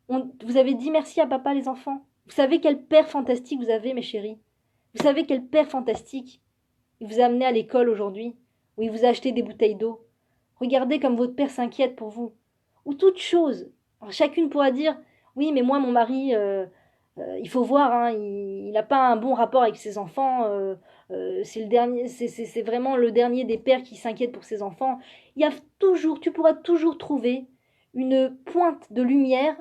[SPEAKER 1] Vous avez dit merci à papa, les enfants? Vous savez quel père fantastique vous avez, mes chéris? Vous savez quel père fantastique il vous a amené à l'école aujourd'hui, où il vous a acheté des bouteilles d'eau? Regardez comme votre père s'inquiète pour vous. Ou toute chose. Alors, chacune pourra dire, oui, mais moi, mon mari, il faut voir, hein, il n'a pas un bon rapport avec ses enfants. C'est le dernier, c'est vraiment le dernier des pères qui s'inquiète pour ses enfants. Il y a toujours, tu pourras toujours trouver une pointe de lumière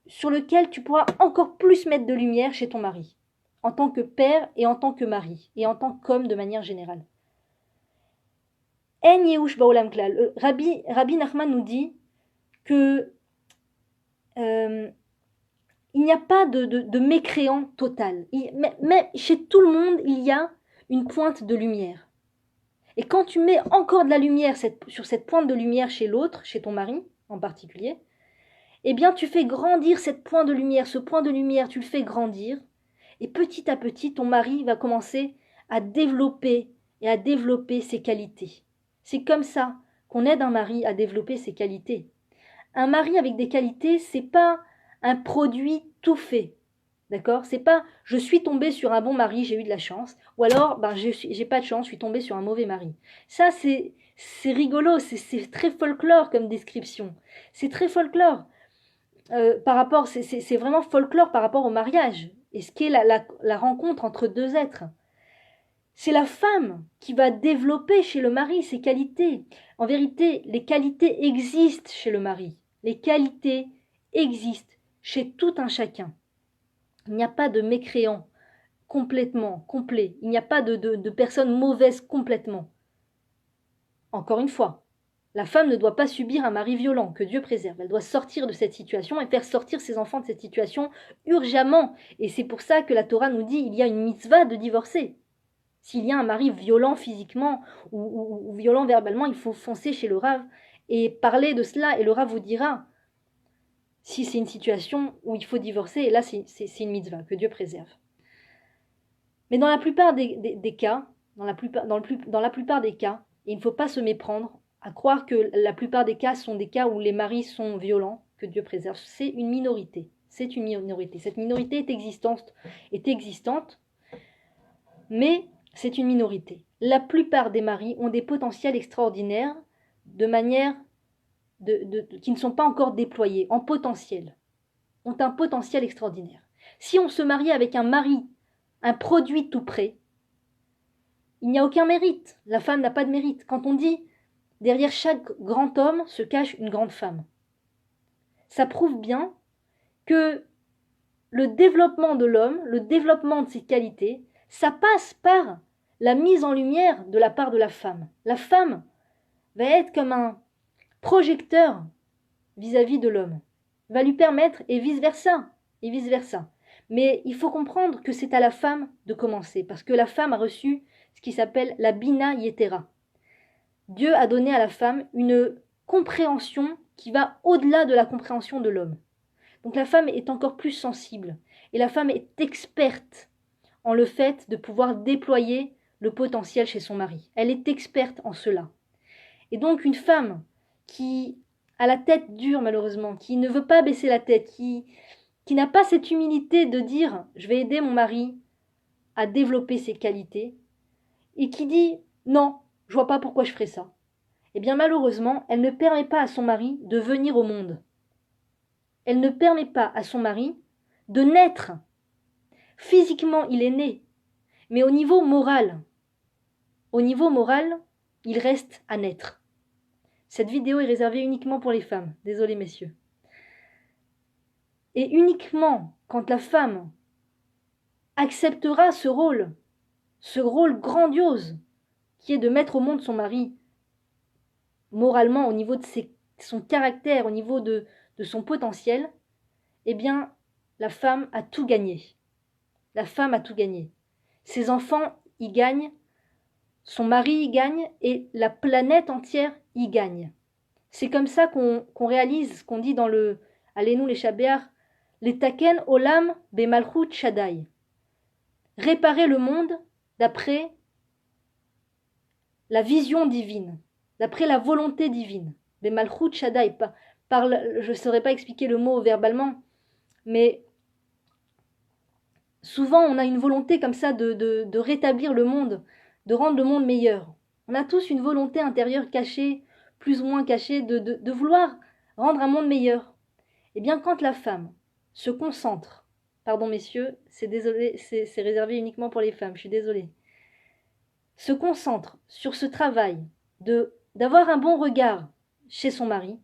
[SPEAKER 1] sur lequel tu pourras encore plus mettre de lumière chez ton mari, en tant que père et en tant que mari, et en tant qu'homme de manière générale. En Yehush Baolam Klal. Rabbi Nachman nous dit que il n'y a pas de mécréant total. Mais chez tout le monde, il y a une pointe de lumière. Et quand tu mets encore de la lumière sur cette pointe de lumière chez l'autre, chez ton mari en particulier, eh bien tu fais grandir cette pointe de lumière, ce point de lumière, tu le fais grandir, et petit à petit, ton mari va commencer à développer ses qualités. C'est comme ça qu'on aide un mari à développer ses qualités. Un mari avec des qualités, c'est pas un produit tout fait. D'accord? C'est pas je suis tombée sur un bon mari, j'ai eu de la chance, ou alors j'ai pas de chance, je suis tombée sur un mauvais mari. Ça c'est rigolo, c'est très folklore comme description. C'est très folklore. Par rapport, c'est vraiment folklore par rapport au mariage et ce qu'est la rencontre entre deux êtres. C'est la femme qui va développer chez le mari ses qualités. En vérité, les qualités existent chez le mari. Les qualités existent chez tout un chacun. Il n'y a pas de mécréant complètement, complet. Il n'y a pas de personne mauvaise complètement. Encore une fois, la femme ne doit pas subir un mari violent, que Dieu préserve. Elle doit sortir de cette situation et faire sortir ses enfants de cette situation urgemment. Et c'est pour ça que la Torah nous dit qu'il y a une mitzvah de divorcer. S'il y a un mari violent physiquement ou violent verbalement, il faut foncer chez le Rav et parler de cela. Et le Rav vous dira si c'est une situation où il faut divorcer. Et là, c'est une mitzvah, que Dieu préserve. Mais dans la plupart des cas, dans la plupart des cas, il ne faut pas se méprendre à croire que la plupart des cas sont des cas où les maris sont violents, que Dieu préserve. C'est une minorité. C'est une minorité. Cette minorité est existante, mais c'est une minorité. La plupart des maris ont des potentiels extraordinaires de manière qui ne sont pas encore déployés, en potentiel. Ont un potentiel extraordinaire. Si on se marie avec un mari, un produit tout prêt, il n'y a aucun mérite. La femme n'a pas de mérite. Quand on dit derrière chaque grand homme se cache une grande femme, ça prouve bien que le développement de l'homme, le développement de ses qualités, ça passe par la mise en lumière de la part de la femme. La femme va être comme un projecteur vis-à-vis de l'homme, va lui permettre, et vice-versa, Mais il faut comprendre que c'est à la femme de commencer, parce que la femme a reçu ce qui s'appelle la Bina Yetera. Dieu a donné à la femme une compréhension qui va au-delà de la compréhension de l'homme. Donc la femme est encore plus sensible, et la femme est experte en le fait de pouvoir déployer le potentiel chez son mari. Elle est experte en cela. Et donc une femme qui a la tête dure malheureusement, qui ne veut pas baisser la tête, qui n'a pas cette humilité de dire « je vais aider mon mari à développer ses qualités » et qui dit « non, je vois pas pourquoi je ferais ça ». Eh bien malheureusement, elle ne permet pas à son mari de venir au monde. Elle ne permet pas à son mari de naître. Physiquement, il est né, mais au niveau moral, il reste à naître. Cette vidéo est réservée uniquement pour les femmes. Désolé messieurs. Et uniquement quand la femme acceptera ce rôle ce rôle grandiose qui est de mettre au monde son mari, moralement, au niveau de son caractère, au niveau de son potentiel, eh bien, la femme a tout gagné. La femme a tout gagné. Ses enfants y gagnent, son mari y gagne et la planète entière y gagne. C'est comme ça qu'on réalise ce qu'on dit dans le Allez-nous les Chabéar, les Taken Olam Bemalchut Shaddai. Réparer le monde d'après la vision divine, d'après la volonté divine. Bemalchut Shaddai, je ne saurais pas expliquer le mot verbalement, mais souvent on a une volonté comme ça de rétablir le monde, de rendre le monde meilleur. On a tous une volonté intérieure cachée, plus ou moins cachée, de vouloir rendre un monde meilleur. Eh bien, quand la femme se concentre, pardon messieurs, c'est réservé uniquement pour les femmes, je suis désolée, se concentre sur ce travail d'avoir un bon regard chez son mari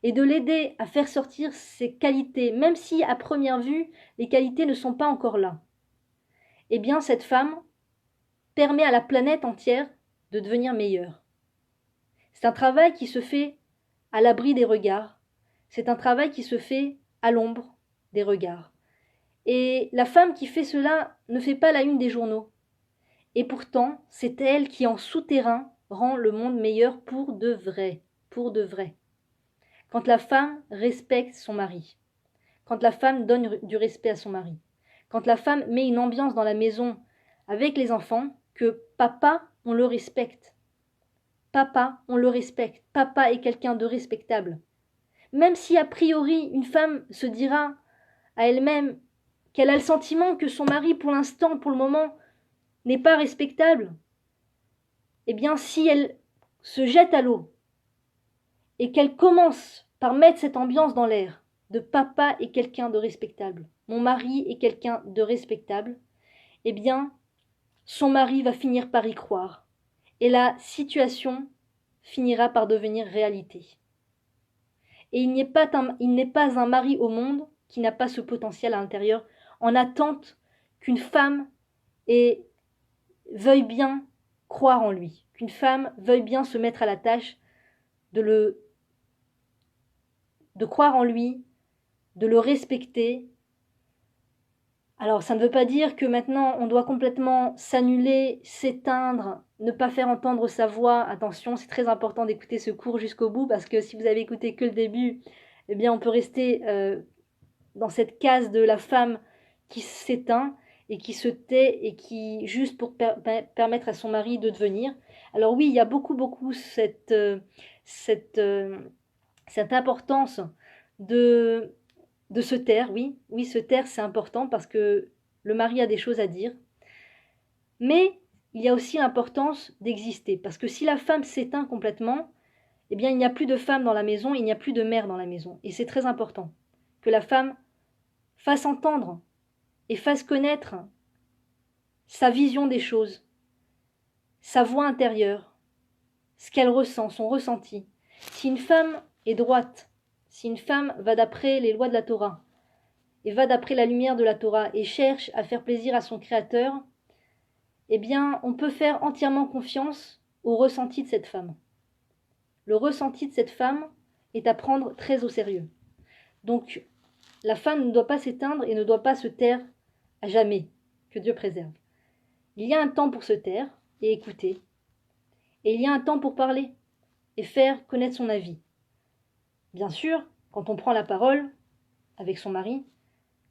[SPEAKER 1] et de l'aider à faire sortir ses qualités, même si à première vue, les qualités ne sont pas encore là, eh bien, cette femme permet à la planète entière de devenir meilleure. C'est un travail qui se fait à l'abri des regards. C'est un travail qui se fait à l'ombre des regards. Et la femme qui fait cela ne fait pas la une des journaux. Et pourtant, c'est elle qui, en souterrain, rend le monde meilleur pour de vrai. Pour de vrai. Quand la femme respecte son mari, quand la femme donne du respect à son mari, quand la femme met une ambiance dans la maison avec les enfants, que papa, on le respecte. Papa, on le respecte. Papa est quelqu'un de respectable. Même si a priori une femme se dira à elle-même qu'elle a le sentiment que son mari pour l'instant, pour le moment, n'est pas respectable, eh bien si elle se jette à l'eau et qu'elle commence par mettre cette ambiance dans l'air de papa est quelqu'un de respectable, mon mari est quelqu'un de respectable, eh bien son mari va finir par y croire et la situation finira par devenir réalité. Et il n'est pas un mari au monde qui n'a pas ce potentiel à l'intérieur, en attente qu'une femme veuille bien croire en lui, qu'une femme veuille bien se mettre à la tâche de croire en lui, de le respecter. Alors ça ne veut pas dire que maintenant on doit complètement s'annuler, s'éteindre, ne pas faire entendre sa voix. Attention, c'est très important d'écouter ce cours jusqu'au bout parce que si vous avez écouté que le début, eh bien on peut rester dans cette case de la femme qui s'éteint et qui se tait et qui, juste pour permettre à son mari de devenir. Alors oui, il y a beaucoup cette importance de se taire, oui, se taire c'est important parce que le mari a des choses à dire, mais il y a aussi l'importance d'exister, parce que si la femme s'éteint complètement, eh bien il n'y a plus de femme dans la maison, il n'y a plus de mère dans la maison, et c'est très important que la femme fasse entendre et fasse connaître sa vision des choses, sa voix intérieure, ce qu'elle ressent, son ressenti. Si une femme est droite, si une femme va d'après les lois de la Torah, et va d'après la lumière de la Torah, et cherche à faire plaisir à son Créateur, eh bien, on peut faire entièrement confiance au ressenti de cette femme. Le ressenti de cette femme est à prendre très au sérieux. Donc, la femme ne doit pas s'éteindre et ne doit pas se taire à jamais, que Dieu préserve. Il y a un temps pour se taire et écouter, et il y a un temps pour parler et faire connaître son avis. Bien sûr, quand on prend la parole avec son mari,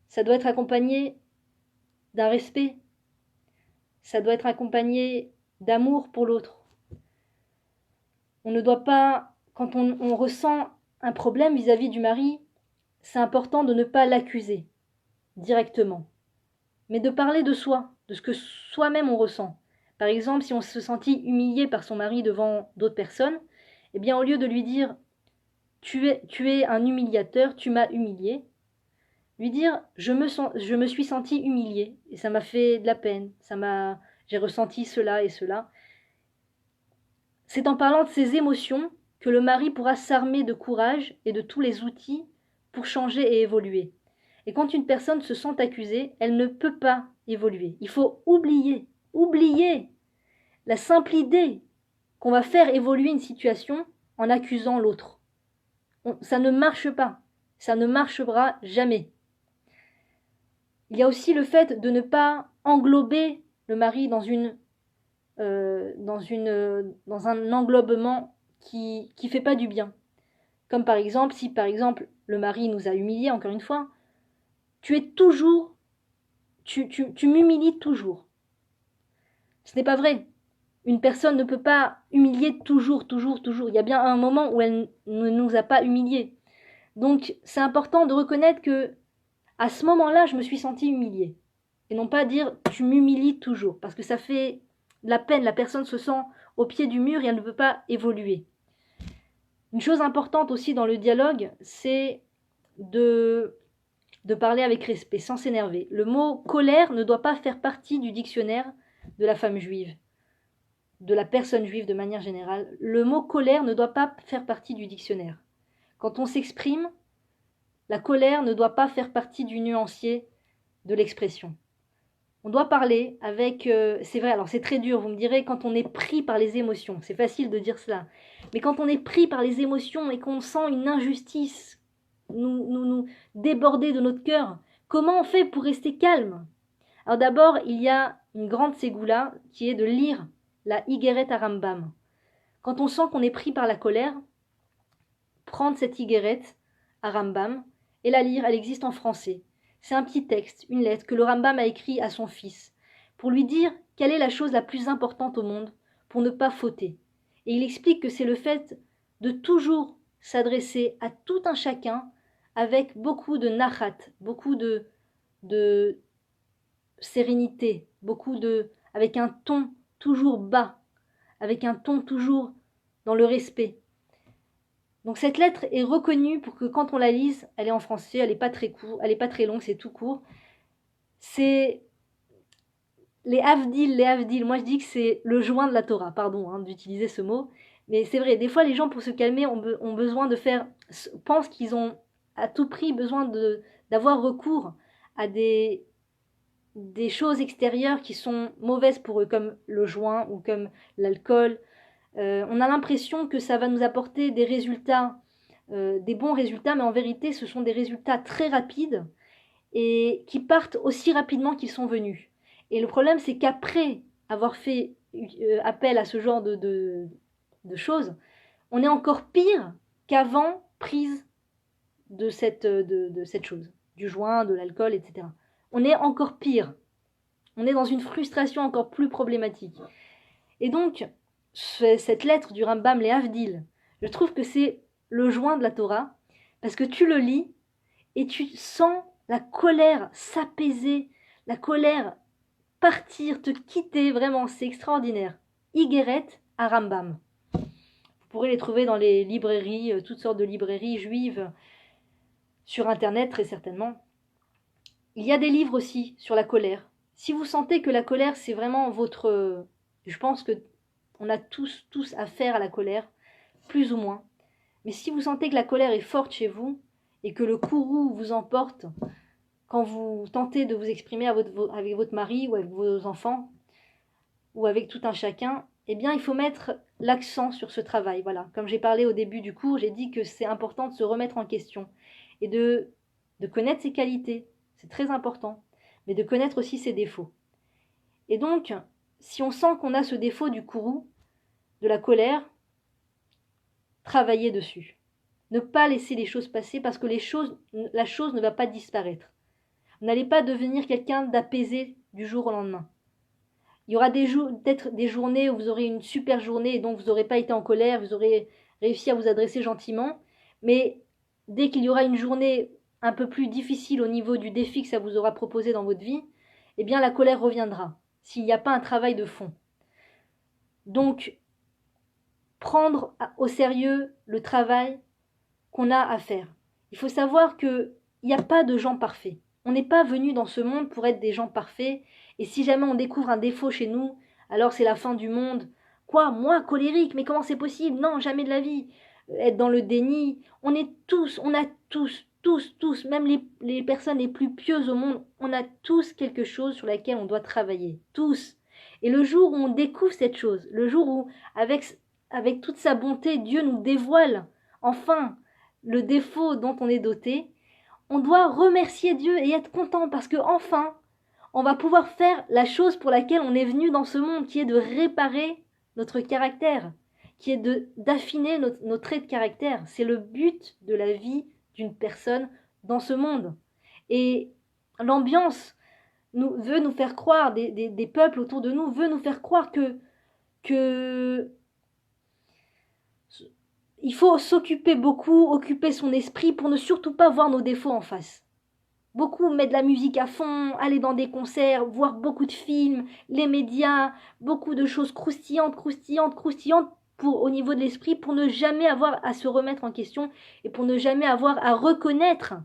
[SPEAKER 1] ça doit être accompagné d'un respect, ça doit être accompagné d'amour pour l'autre. On ne doit pas, quand on ressent un problème vis-à-vis du mari, c'est important de ne pas l'accuser directement, mais de parler de soi, de ce que soi-même on ressent. Par exemple, si on se sentit humilié par son mari devant d'autres personnes, eh bien au lieu de lui dire « tu es un humiliateur, tu m'as humilié », lui dire « je me suis senti humilié et ça m'a fait de la peine, j'ai ressenti cela et cela ». C'est en parlant de ces émotions que le mari pourra s'armer de courage et de tous les outils pour changer et évoluer. Et quand une personne se sent accusée, elle ne peut pas évoluer. Il faut oublier oublier la simple idée qu'on va faire évoluer une situation en accusant l'autre. Ça ne marche pas. Ça ne marchera jamais. Il y a aussi le fait de ne pas englober le mari dans un englobement qui fait pas du bien. Comme par exemple, si par exemple le mari nous a humiliés, encore une fois, tu m'humilies toujours. Ce n'est pas vrai. Une personne ne peut pas humilier toujours. Il y a bien un moment où elle ne nous a pas humiliés. Donc c'est important de reconnaître que à ce moment-là, je me suis sentie humiliée. Et non pas dire tu m'humilies toujours, parce que ça fait de la peine, la personne se sent au pied du mur et elle ne peut pas évoluer. Une chose importante aussi dans le dialogue, c'est de parler avec respect, sans s'énerver. Le mot colère ne doit pas faire partie du dictionnaire de la femme juive, de la personne juive de manière générale. Le mot colère ne doit pas faire partie du dictionnaire. Quand on s'exprime, la colère ne doit pas faire partie du nuancier de l'expression. On doit parler avec... c'est vrai, alors c'est très dur, vous me direz, quand on est pris par les émotions, c'est facile de dire cela. Mais quand on est pris par les émotions et qu'on sent une injustice nous déborder de notre cœur, comment on fait pour rester calme? Alors d'abord, il y a une grande ségoula qui est de lire la Higueret à Rambam. Quand on sent qu'on est pris par la colère, prendre cette Higueret à Rambam et la lire, elle existe en français. C'est un petit texte, une lettre que le Rambam a écrit à son fils pour lui dire quelle est la chose la plus importante au monde pour ne pas fauter. Et il explique que c'est le fait de toujours s'adresser à tout un chacun avec beaucoup de nachat, beaucoup de sérénité, avec un ton toujours bas, avec un ton toujours dans le respect. Donc cette lettre est reconnue pour que quand on la lise, elle est en français, elle n'est pas très courte, elle n'est pas très longue, c'est tout court. C'est les Havdil. Moi je dis que c'est le joint de la Torah, pardon d'utiliser ce mot. Mais c'est vrai, des fois les gens pour se calmer ont besoin pensent qu'ils ont à tout prix besoin d'avoir recours à des choses extérieures qui sont mauvaises pour eux, comme le joint ou comme l'alcool. On a l'impression que ça va nous apporter des résultats, des bons résultats, mais en vérité, ce sont des résultats très rapides et qui partent aussi rapidement qu'ils sont venus. Et le problème, c'est qu'après avoir fait appel à ce genre de choses, on est encore pire qu'avant prise de cette chose, du joint, de l'alcool, etc. On est encore pire. On est dans une frustration encore plus problématique. Et donc, cette lettre du Rambam, les Havdil, je trouve que c'est le joint de la Torah, parce que tu le lis et tu sens la colère s'apaiser, la colère partir, te quitter, vraiment, c'est extraordinaire. Higueret à Rambam. Vous pourrez les trouver dans les librairies, toutes sortes de librairies juives, sur Internet très certainement. Il y a des livres aussi sur la colère. Si vous sentez que la colère, c'est vraiment votre... Je pense que on a tous affaire à la colère, plus ou moins. Mais si vous sentez que la colère est forte chez vous et que le courroux vous emporte quand vous tentez de vous exprimer avec votre mari ou avec vos enfants ou avec tout un chacun, eh bien, il faut mettre l'accent sur ce travail. Voilà. Comme j'ai parlé au début du cours, j'ai dit que c'est important de se remettre en question et de connaître ses qualités. C'est très important. Mais de connaître aussi ses défauts. Et donc, si on sent qu'on a ce défaut du courroux, de la colère, travailler dessus. Ne pas laisser les choses passer parce que la chose ne va pas disparaître. Vous n'allez pas devenir quelqu'un d'apaisé du jour au lendemain. Il y aura peut-être des journées où vous aurez une super journée et donc vous n'aurez pas été en colère, vous aurez réussi à vous adresser gentiment, mais dès qu'il y aura une journée un peu plus difficile au niveau du défi que ça vous aura proposé dans votre vie, eh bien la colère reviendra, s'il n'y a pas un travail de fond. Donc, prendre au sérieux le travail qu'on a à faire. Il faut savoir qu'il n'y a pas de gens parfaits. On n'est pas venu dans ce monde pour être des gens parfaits. Et si jamais on découvre un défaut chez nous, alors c'est la fin du monde. Quoi, moi, colérique, mais comment c'est possible? Non, jamais de la vie. Être dans le déni. On a tous, même les personnes les plus pieuses au monde, on a tous quelque chose sur laquelle on doit travailler. Tous. Et le jour où on découvre cette chose, le jour où, avec toute sa bonté, Dieu nous dévoile enfin le défaut dont on est doté, on doit remercier Dieu et être content parce que enfin, on va pouvoir faire la chose pour laquelle on est venu dans ce monde, qui est de réparer notre caractère, qui est d'affiner nos traits de caractère. C'est le but de la vie d'une personne dans ce monde. Et l'ambiance veut nous faire croire, des peuples autour de nous, veut nous faire croire que il faut s'occuper beaucoup, occuper son esprit pour ne surtout pas voir nos défauts en face. Beaucoup mettent de la musique à fond, aller dans des concerts, voir beaucoup de films, les médias, beaucoup de choses croustillantes au niveau de l'esprit pour ne jamais avoir à se remettre en question et pour ne jamais avoir à reconnaître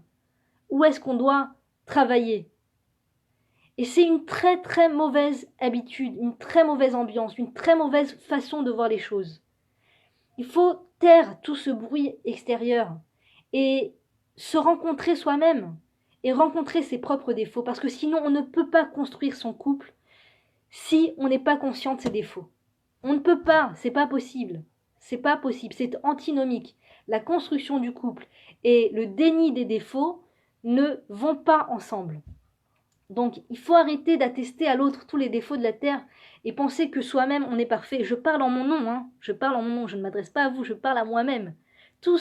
[SPEAKER 1] où est-ce qu'on doit travailler. Et c'est une très très mauvaise habitude, une très mauvaise ambiance, une très mauvaise façon de voir les choses. Il faut taire tout ce bruit extérieur et se rencontrer soi-même et rencontrer ses propres défauts parce que sinon on ne peut pas construire son couple si on n'est pas conscient de ses défauts. On ne peut pas, c'est pas possible. C'est pas possible, c'est antinomique. La construction du couple et le déni des défauts ne vont pas ensemble. Donc, il faut arrêter d'attester à l'autre tous les défauts de la terre et penser que soi-même on est parfait. Je parle en mon nom, hein. Je parle en mon nom, je ne m'adresse pas à vous, je parle à moi-même. Tous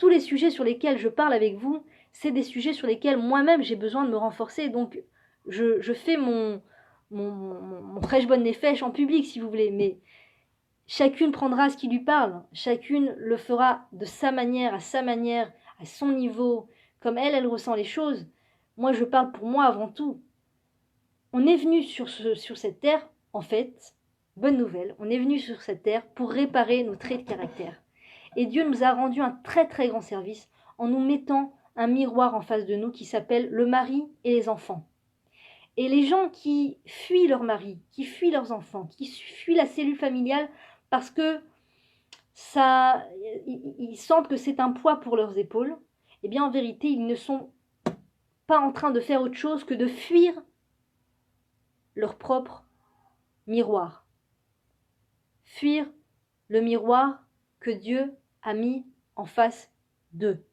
[SPEAKER 1] les sujets sur lesquels je parle avec vous, c'est des sujets sur lesquels moi-même j'ai besoin de me renforcer. Donc, je fais mon prêche bonne nefesh en public, si vous voulez, mais chacune prendra ce qui lui parle, chacune le fera de sa manière, à son niveau, comme elle ressent les choses. Moi, je parle pour moi avant tout. On est venu sur cette terre, en fait, bonne nouvelle, on est venu sur cette terre pour réparer nos traits de caractère. Et Dieu nous a rendu un très très grand service en nous mettant un miroir en face de nous qui s'appelle le mari et les enfants. Et les gens qui fuient leur mari, qui fuient leurs enfants, qui fuient la cellule familiale parce que ils sentent que c'est un poids pour leurs épaules, eh bien en vérité, ils ne sont pas en train de faire autre chose que de fuir leur propre miroir. Fuir le miroir que Dieu a mis en face d'eux.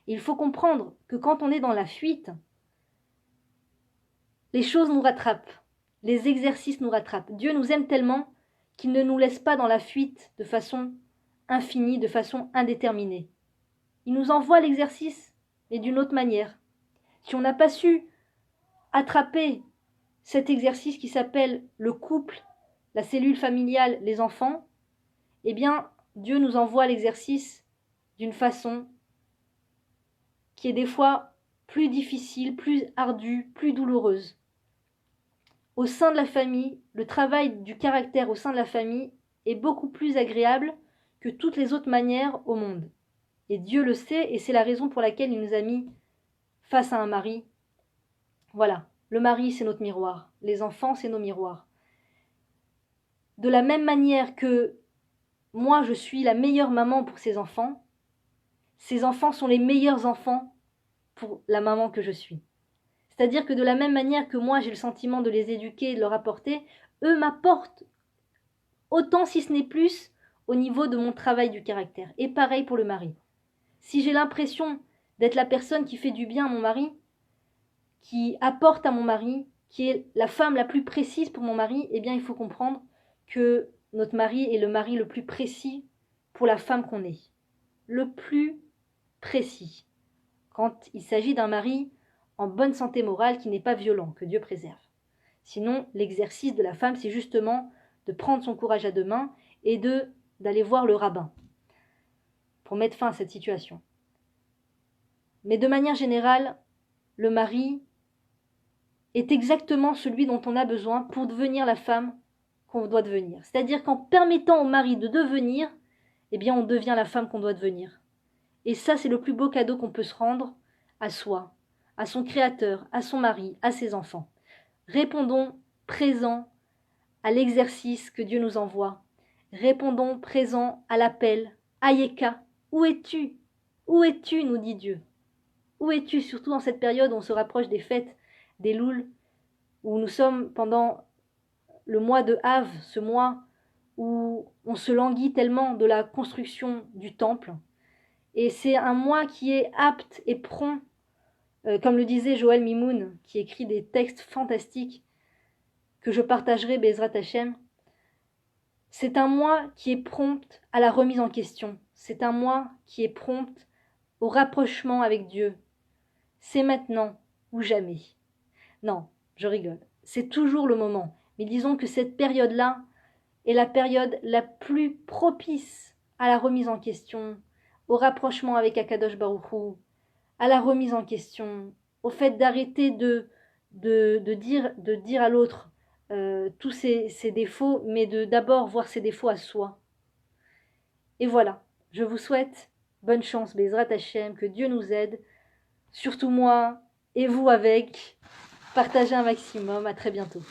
[SPEAKER 1] Il faut comprendre que quand on est dans la fuite, les choses nous rattrapent, les exercices nous rattrapent. Dieu nous aime tellement qu'il ne nous laisse pas dans la fuite de façon infinie, de façon indéterminée. Il nous envoie l'exercice, mais d'une autre manière. Si on n'a pas su attraper cet exercice qui s'appelle le couple, la cellule familiale, les enfants, eh bien, Dieu nous envoie l'exercice d'une façon qui est des fois plus difficile, plus ardue, plus douloureuse. Au sein de la famille, le travail du caractère au sein de la famille est beaucoup plus agréable que toutes les autres manières au monde. Et Dieu le sait, et c'est la raison pour laquelle il nous a mis face à un mari. Voilà, le mari c'est notre miroir, les enfants c'est nos miroirs. De la même manière que moi je suis la meilleure maman pour ces enfants sont les meilleurs enfants pour la maman que je suis. C'est-à-dire que de la même manière que moi j'ai le sentiment de les éduquer et de leur apporter, eux m'apportent autant si ce n'est plus au niveau de mon travail du caractère. Et pareil pour le mari. Si j'ai l'impression d'être la personne qui fait du bien à mon mari, qui apporte à mon mari, qui est la femme la plus précise pour mon mari, eh bien il faut comprendre que notre mari est le mari le plus précis pour la femme qu'on est. Le plus précis. Quand il s'agit d'un mari en bonne santé morale qui n'est pas violent, que Dieu préserve. Sinon, l'exercice de la femme, c'est justement de prendre son courage à deux mains et d'aller voir le rabbin pour mettre fin à cette situation. Mais de manière générale, le mari est exactement celui dont on a besoin pour devenir la femme qu'on doit devenir. C'est-à-dire qu'en permettant au mari de devenir, eh bien on devient la femme qu'on doit devenir. Et ça, c'est le plus beau cadeau qu'on peut se rendre à soi, à son créateur, à son mari, à ses enfants. Répondons présents à l'exercice que Dieu nous envoie. Répondons présents à l'appel. Ayeka, où es-tu? Où es-tu, nous dit Dieu. Où es-tu, surtout dans cette période où on se rapproche des fêtes, des louls, où nous sommes pendant le mois de Av, ce mois où on se languit tellement de la construction du temple. Et c'est un mois qui est apte et prompt, comme le disait Joël Mimoun, qui écrit des textes fantastiques que je partagerai Bezrat Hachem. C'est un mois qui est prompt à la remise en question. C'est un mois qui est prompt au rapprochement avec Dieu. C'est maintenant ou jamais. Non, je rigole. C'est toujours le moment. Mais disons que cette période-là est la période la plus propice à la remise en question, au rapprochement avec Akadosh Baruch Hu, à la remise en question, au fait d'arrêter de dire à l'autre tous ses défauts, mais de d'abord voir ses défauts à soi. Et voilà, je vous souhaite bonne chance, Bezrat Hachem, que Dieu nous aide, surtout moi et vous avec. Partagez un maximum, à très bientôt.